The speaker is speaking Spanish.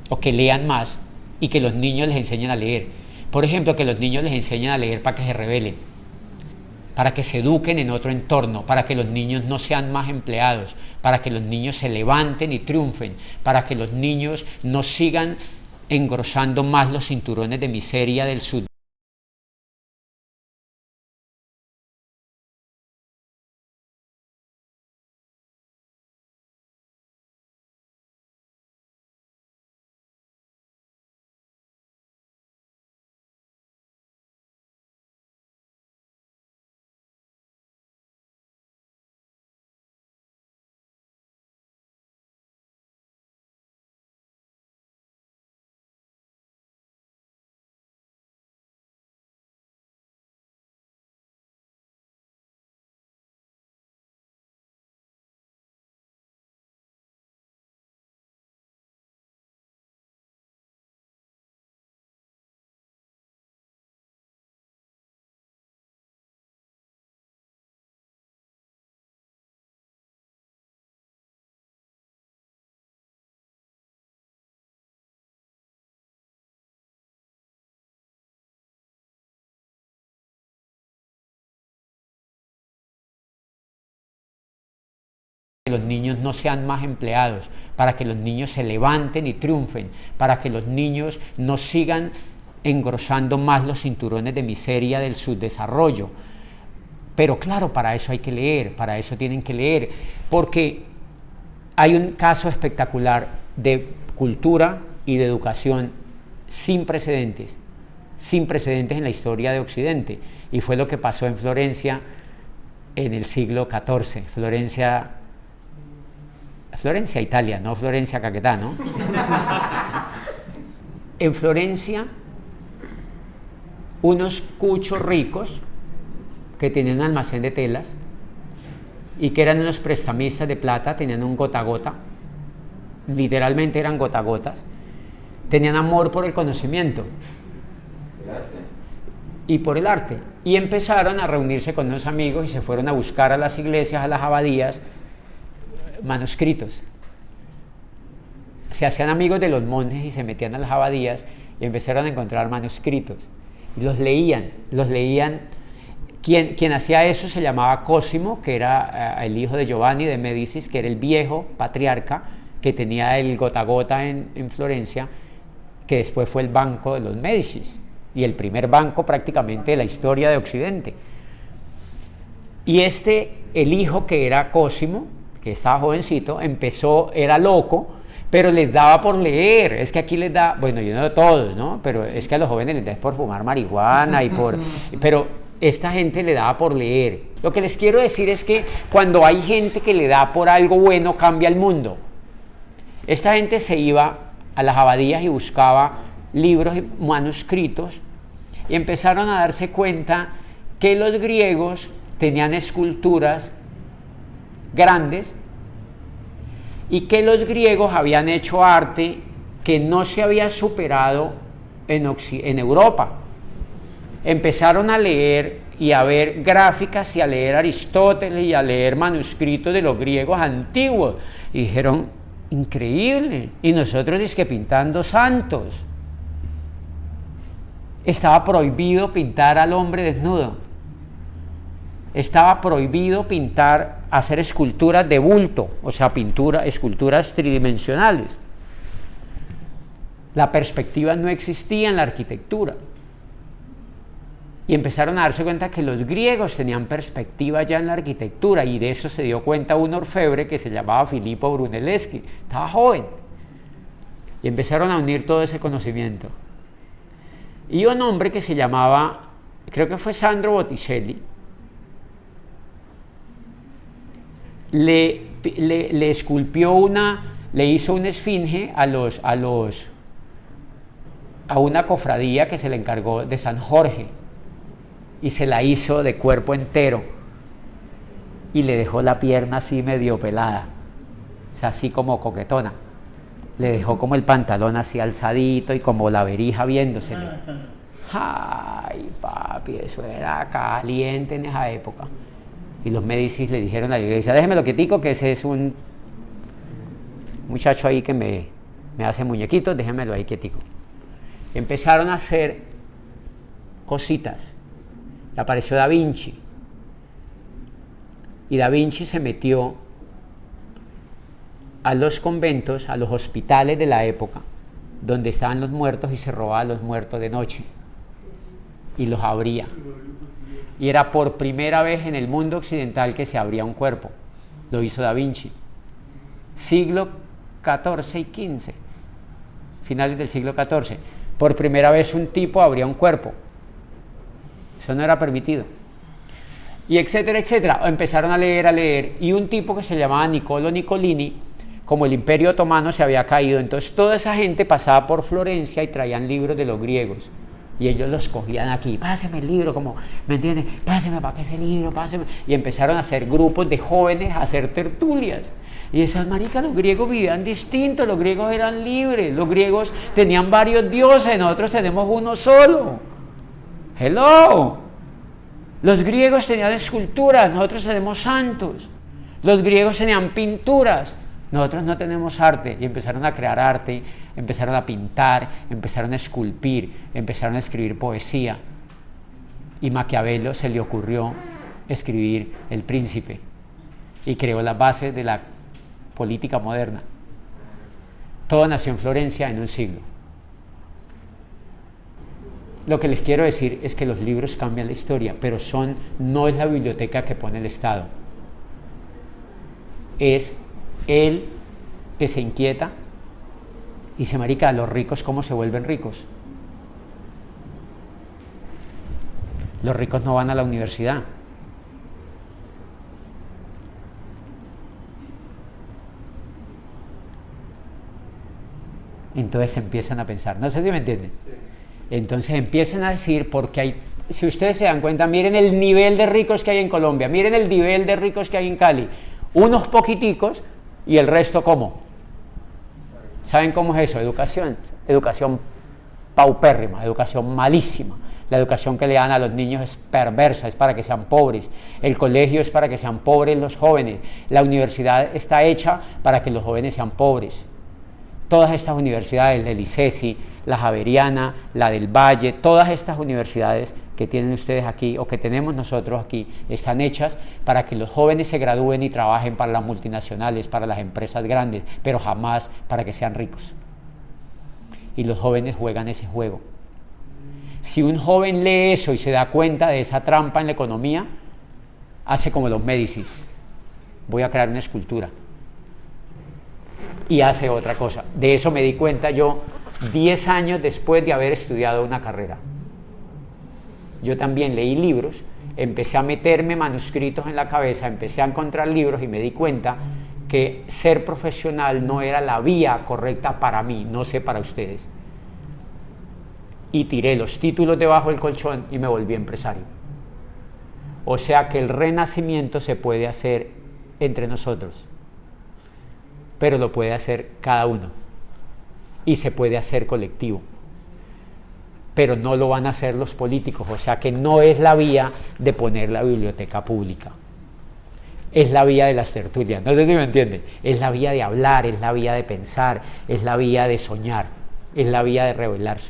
o que lean más y que los niños les enseñen a leer. Por ejemplo, que los niños les enseñen a leer para que se rebelen, para que se eduquen en otro entorno, para que los niños no sean más empleados, para que los niños se levanten y triunfen, para que los niños no sigan engrosando más los cinturones de miseria del sur. Que los niños no sean más empleados, para que los niños se levanten y triunfen, para que los niños no sigan engrosando más los cinturones de miseria del subdesarrollo. Pero claro, para eso hay que leer, para eso tienen que leer, porque hay un caso espectacular de cultura y de educación sin precedentes en la historia de Occidente, y fue lo que pasó en Florencia en el siglo XIV. Florencia, Italia, no Florencia, Caquetá, ¿no? En Florencia, unos cuchos ricos que tenían un almacén de telas y que eran unos prestamistas de plata, tenían un gota a gota, literalmente eran gota a gotas, tenían amor por el conocimiento y por el arte, y empezaron a reunirse con unos amigos y se fueron a buscar a las iglesias, a las abadías, manuscritos. Se hacían amigos de los monjes y se metían a las abadías y empezaron a encontrar manuscritos y los leían. Quien hacía eso se llamaba Cosimo, que era el hijo de Giovanni de Médicis, que era el viejo patriarca que tenía el gota a gota en Florencia, que después fue el banco de los Médicis y el primer banco prácticamente de la historia de Occidente. Y el hijo, que era Cosimo, que estaba jovencito, era loco, pero les daba por leer. Es que aquí les da, bueno, yo no a todos, ¿no? Pero es que a los jóvenes les da por fumar marihuana pero esta gente le daba por leer. Lo que les quiero decir es que cuando hay gente que le da por algo bueno, cambia el mundo. Esta gente se iba a las abadías y buscaba libros y manuscritos y empezaron a darse cuenta que los griegos tenían esculturas grandes y que los griegos habían hecho arte que no se había superado en Europa. Empezaron a leer y a ver gráficas y a leer Aristóteles y a leer manuscritos de los griegos antiguos y dijeron, increíble, y nosotros es que pintando santos. Estaba prohibido pintar al hombre desnudo. Estaba prohibido hacer esculturas de bulto, o sea, esculturas tridimensionales. La perspectiva no existía en la arquitectura. Y empezaron a darse cuenta que los griegos tenían perspectiva ya en la arquitectura, y de eso se dio cuenta un orfebre que se llamaba Filippo Brunelleschi, estaba joven. Y empezaron a unir todo ese conocimiento. Y un hombre que se llamaba, creo que fue Sandro Botticelli, le esculpió le hizo una esfinge a una cofradía que se le encargó de San Jorge, y se la hizo de cuerpo entero y le dejó la pierna así medio pelada, o sea, así como coquetona, le dejó como el pantalón así alzadito y como la verija viéndosele. Ay, papi, eso era caliente en esa época. Y los Médicis le dijeron a la iglesia, déjemelo quietico, que ese es un muchacho ahí que me me hace muñequitos, déjenmelo ahí quietico. Empezaron a hacer cositas. Y apareció Da Vinci. Y Da Vinci se metió a los conventos, a los hospitales de la época, donde estaban los muertos, y se robaba a los muertos de noche. Y los abría. Y era por primera vez en el mundo occidental que se abría un cuerpo. Lo hizo Da Vinci. Siglo XIV y XV. Finales del siglo XIV. Por primera vez un tipo abría un cuerpo. Eso no era permitido. Y etcétera, etcétera. Empezaron a leer. Y un tipo que se llamaba Niccolò Niccolini, como el Imperio Otomano se había caído, entonces toda esa gente pasaba por Florencia y traían libros de los griegos. Y ellos los cogían aquí, páseme el libro, como, ¿me entiendes? Páseme para que ese libro, páseme. Y empezaron a hacer grupos de jóvenes, a hacer tertulias. Y esas maricas, los griegos vivían distinto, los griegos eran libres, los griegos tenían varios dioses, nosotros tenemos uno solo. Hello. Los griegos tenían esculturas, nosotros tenemos santos. Los griegos tenían pinturas, nosotros no tenemos arte. Y empezaron a crear arte, empezaron a pintar, empezaron a esculpir, empezaron a escribir poesía. Y Maquiavelo se le ocurrió escribir El Príncipe y creó las bases de la política moderna. Todo nació en Florencia en un siglo. Lo que les quiero decir es que los libros cambian la historia, pero no es la biblioteca que pone el Estado. Es el que se inquieta y dice, marica, los ricos, ¿cómo se vuelven ricos? Los ricos no van a la universidad. Entonces empiezan a pensar, no sé si me entienden. Entonces empiezan a decir, porque hay, si ustedes se dan cuenta, miren el nivel de ricos que hay en Colombia, miren el nivel de ricos que hay en Cali, unos poquiticos y el resto ¿cómo? ¿Saben cómo es eso? Educación paupérrima, educación malísima. La educación que le dan a los niños es perversa, es para que sean pobres. El colegio es para que sean pobres los jóvenes. La universidad está hecha para que los jóvenes sean pobres. Todas estas universidades, el ICESI, la Javeriana, la del Valle, todas estas universidades que tienen ustedes aquí o que tenemos nosotros aquí, están hechas para que los jóvenes se gradúen y trabajen para las multinacionales, para las empresas grandes, pero jamás para que sean ricos. Y los jóvenes juegan ese juego. Si un joven lee eso y se da cuenta de esa trampa en la economía, hace como los Médicis: voy a crear una escultura. Y hace otra cosa. De eso me di cuenta yo 10 años después de haber estudiado una carrera. Yo también leí libros, empecé a meterme manuscritos en la cabeza, empecé a encontrar libros y me di cuenta que ser profesional no era la vía correcta para mí, no sé para ustedes. Y tiré los títulos debajo del colchón y me volví empresario. O sea que el renacimiento se puede hacer entre nosotros, pero lo puede hacer cada uno y se puede hacer colectivo, pero no lo van a hacer los políticos. O sea que no es la vía de poner la biblioteca pública, es la vía de las tertulias, no sé si me entienden, es la vía de hablar, es la vía de pensar, es la vía de soñar, es la vía de rebelarse.